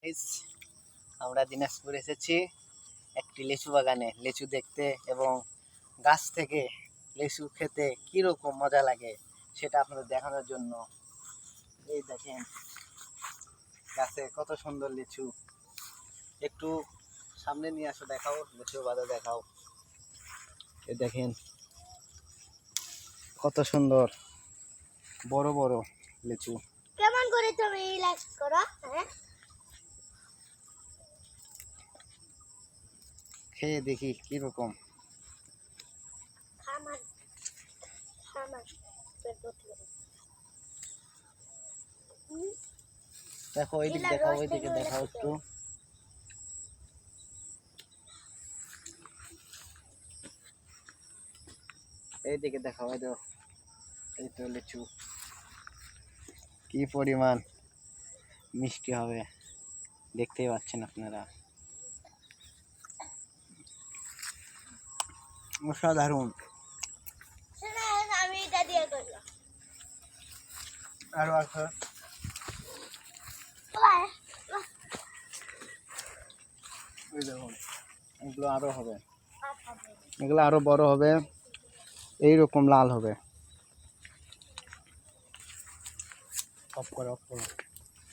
Guys, আমরা দিনাজপুর এসেছি একটি লিচু বাগানে লিচু দেখতে এবং গাছ থেকে লিচু খেতে কি রকম মজা লাগে সেটা আপনাদের দেখানোর জন্য। এই দেখেন গাছে কত সুন্দর লিচু, একটু সামনে নিয়ে আসো, দেখাও লিচু বাদা দেখাও। এই দেখেন কত সুন্দর বড় বড় লিচু। কেমন করে তুমি লাইক করো? হ্যাঁ, খেয়ে দেখি কি রকম। খামার খামার দেখো এইদিকে দেখাও, ওইদিকে দেখাও একটু। এইদিকে দেখাও, এই দেখো, এই তো লিচু কি পরিমাণ মিষ্টি হবে দেখতেই পাচ্ছেন আপনারা। অসাধারণ। আমি এটা দিয়ে করলাম। আরো আছে, ওই দেখুন এগুলো আরো হবে, এগুলো আরো বড় হবে, এইরকম লাল হবে। অফ করো, অফ করো।